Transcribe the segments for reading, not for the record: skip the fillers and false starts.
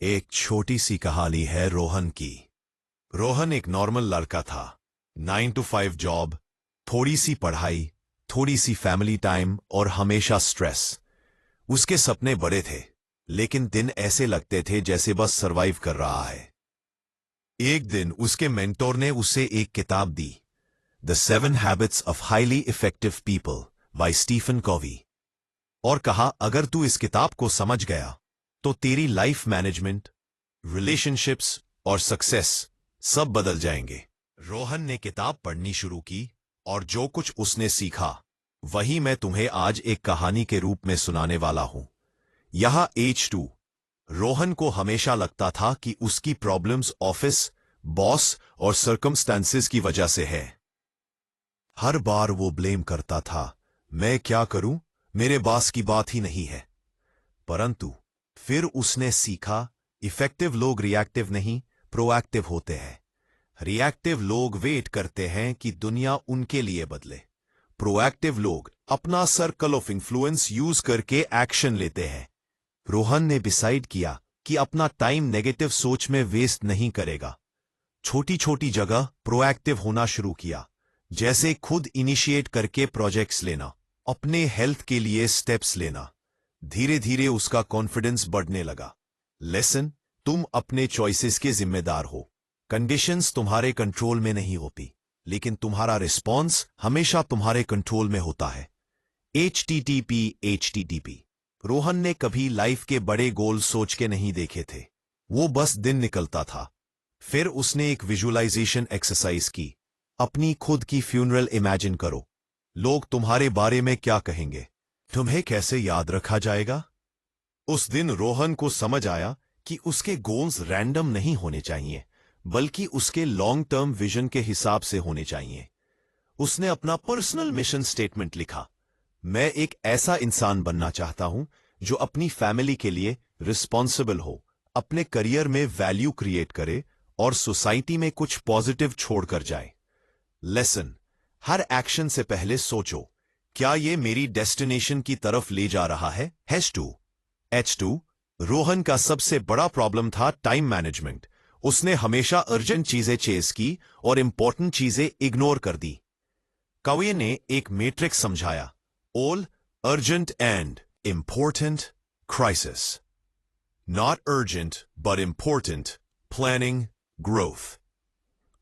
एक छोटी सी कहानी है रोहन की। रोहन एक नॉर्मल लड़का था। 9 to 5 जॉब, थोड़ी सी पढ़ाई, थोड़ी सी फैमिली टाइम और हमेशा स्ट्रेस। उसके सपने बड़े थे, लेकिन दिन ऐसे लगते थे जैसे बस सरवाइव कर रहा है। एक दिन उसके मेंटोर ने उसे एक किताब दी, the 7 Habits of Highly Effective People by Stephen Covey, और कहा अगर तू इस किताब को समझ गया तो तेरी लाइफ मैनेजमेंट, रिलेशनशिप्स और सक्सेस सब बदल जाएंगे। रोहन ने किताब पढ़नी शुरू की और जो कुछ उसने सीखा वही मैं तुम्हें आज एक कहानी के रूप में सुनाने वाला हूं। यहां H2। रोहन को हमेशा लगता था कि उसकी प्रॉब्लम्स ऑफिस, बॉस और सर्कमस्टेंसेस की वजह से है। हर बार वो ब्लेम करता था, मैं क्या करूं, मेरे बॉस की बात ही नहीं है। परंतु फिर उसने सीखा, इफेक्टिव लोग रिएक्टिव नहीं, प्रोएक्टिव होते हैं। रिएक्टिव लोग वेट करते हैं कि दुनिया उनके लिए बदले। प्रोएक्टिव लोग अपना सर्कल ऑफ इन्फ्लुएंस यूज करके एक्शन लेते हैं। रोहन ने डिसाइड किया कि अपना टाइम नेगेटिव सोच में वेस्ट नहीं करेगा। छोटी छोटी जगह प्रोएक्टिव होना शुरू किया, जैसे खुद इनिशिएट करके प्रोजेक्ट्स लेना, अपने हेल्थ के लिए स्टेप्स लेना। धीरे धीरे उसका कॉन्फिडेंस बढ़ने लगा। लेसन, तुम अपने चॉइसेस के जिम्मेदार हो। कंडीशंस तुम्हारे कंट्रोल में नहीं होती, लेकिन तुम्हारा रिस्पॉन्स हमेशा तुम्हारे कंट्रोल में होता है। HTTP। रोहन ने कभी लाइफ के बड़े गोल सोच के नहीं देखे थे। वो बस दिन निकलता था। फिर उसने एक विजुअलाइजेशन एक्सरसाइज की। अपनी खुद की फ्यूनरल इमेजिन करो। लोग तुम्हारे बारे में क्या कहेंगे, तुम्हें कैसे याद रखा जाएगा। उस दिन रोहन को समझ आया कि उसके गोल्स रैंडम नहीं होने चाहिए, बल्कि उसके लॉन्ग टर्म विजन के हिसाब से होने चाहिए। उसने अपना पर्सनल मिशन स्टेटमेंट लिखा, मैं एक ऐसा इंसान बनना चाहता हूं जो अपनी फैमिली के लिए रिस्पॉन्सिबल हो, अपने करियर में वैल्यू क्रिएट करे और सोसाइटी में कुछ पॉजिटिव छोड़कर जाए। लेसन, हर एक्शन से पहले सोचो, क्या ये मेरी डेस्टिनेशन की तरफ ले जा रहा है। H2। रोहन का सबसे बड़ा प्रॉब्लम था टाइम मैनेजमेंट। उसने हमेशा अर्जेंट चीजें चेस की और इंपॉर्टेंट चीजें इग्नोर कर दी। कवि ने एक मैट्रिक्स समझाया, all urgent and important crisis, not urgent but important planning growth,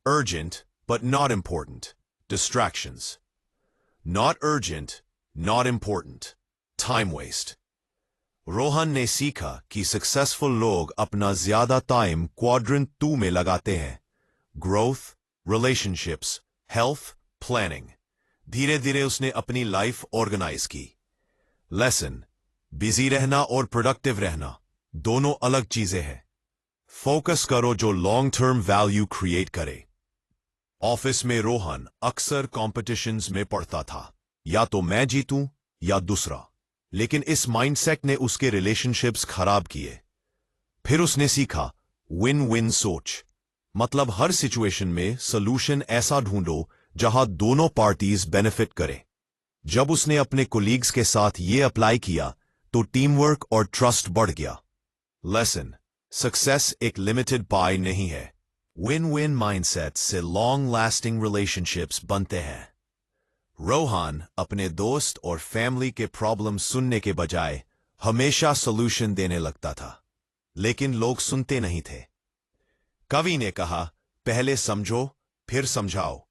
urgent but not important, distractions. Not urgent, not important, time waste. Rohan ने सीखा कि सक्सेसफुल लोग अपना ज्यादा टाइम क्वाड्रेंट 2 में लगाते हैं, ग्रोथ, रिलेशनशिप्स, हेल्थ, प्लानिंग। धीरे धीरे उसने अपनी लाइफ ऑर्गेनाइज की। लेसन, बिजी रहना और प्रोडक्टिव रहना दोनों अलग चीजें हैं। फोकस करो जो लॉन्ग टर्म वैल्यू क्रिएट करे। ऑफिस में रोहन अक्सर कॉम्पिटिशन्स में पड़ता था, या तो मैं जीतूं या दूसरा। लेकिन इस माइंडसेट ने उसके रिलेशनशिप्स खराब किए। फिर उसने सीखा विन विन सोच, मतलब हर सिचुएशन में सॉल्यूशन ऐसा ढूंढो जहां दोनों पार्टीज बेनिफिट करें। जब उसने अपने कोलीग्स के साथ ये अप्लाई किया तो टीम वर्क और ट्रस्ट बढ़ गया। लेसन, सक्सेस एक लिमिटेड पाई नहीं है। विन विन माइंडसेट से लॉन्ग लास्टिंग रिलेशनशिप्स बनते हैं। रोहन अपने दोस्त और फैमिली के प्रॉब्लम सुनने के बजाय हमेशा सॉल्यूशन देने लगता था, लेकिन लोग सुनते नहीं थे। कवि ने कहा, पहले समझो फिर समझाओ।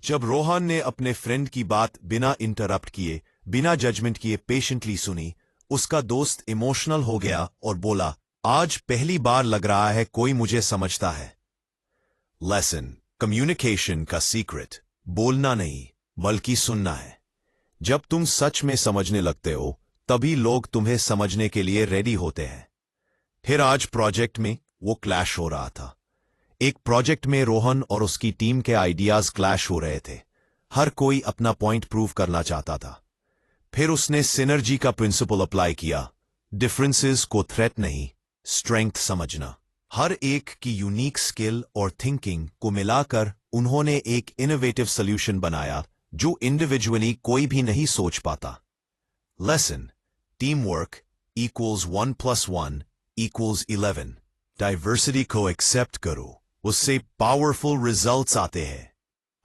जब रोहन ने अपने फ्रेंड की बात बिना इंटरप्ट किए, बिना जजमेंट किए पेशेंटली सुनी, उसका दोस्त इमोशनल हो गया और बोला, आज पहली बार लग रहा है कोई मुझे समझता है। लेसन, कम्युनिकेशन का सीक्रेट बोलना नहीं बल्कि सुनना है। जब तुम सच में समझने लगते हो तभी लोग तुम्हें समझने के लिए रेडी होते हैं। फिर आज प्रोजेक्ट में वो क्लैश हो रहा था। एक प्रोजेक्ट में रोहन और उसकी टीम के आइडियाज क्लैश हो रहे थे। हर कोई अपना पॉइंट प्रूव करना चाहता था। फिर उसने सिनर्जी का प्रिंसिपल अप्लाई किया, डिफरेंसेस को थ्रेट नहीं, स्ट्रेंथ समझना। हर एक की यूनिक स्किल और थिंकिंग को मिलाकर उन्होंने एक इनोवेटिव सॉल्यूशन बनाया जो इंडिविजुअली कोई भी नहीं सोच पाता। Lesson, team work equals 1 + 1 equals 11। Diversity को एक्सेप्ट करो, उससे पावरफुल रिजल्ट्स आते हैं।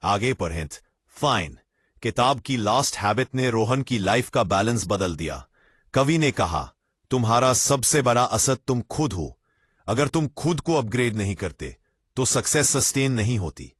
आगे पढ़ें। फाइन। किताब की लास्ट हैबिट ने रोहन की लाइफ का बैलेंस बदल दिया। कवि ने कहा, तुम्हारा सबसे बड़ा असद तुम खुद हो। अगर तुम खुद को अपग्रेड नहीं करते तो सक्सेस सस्टेन नहीं होती।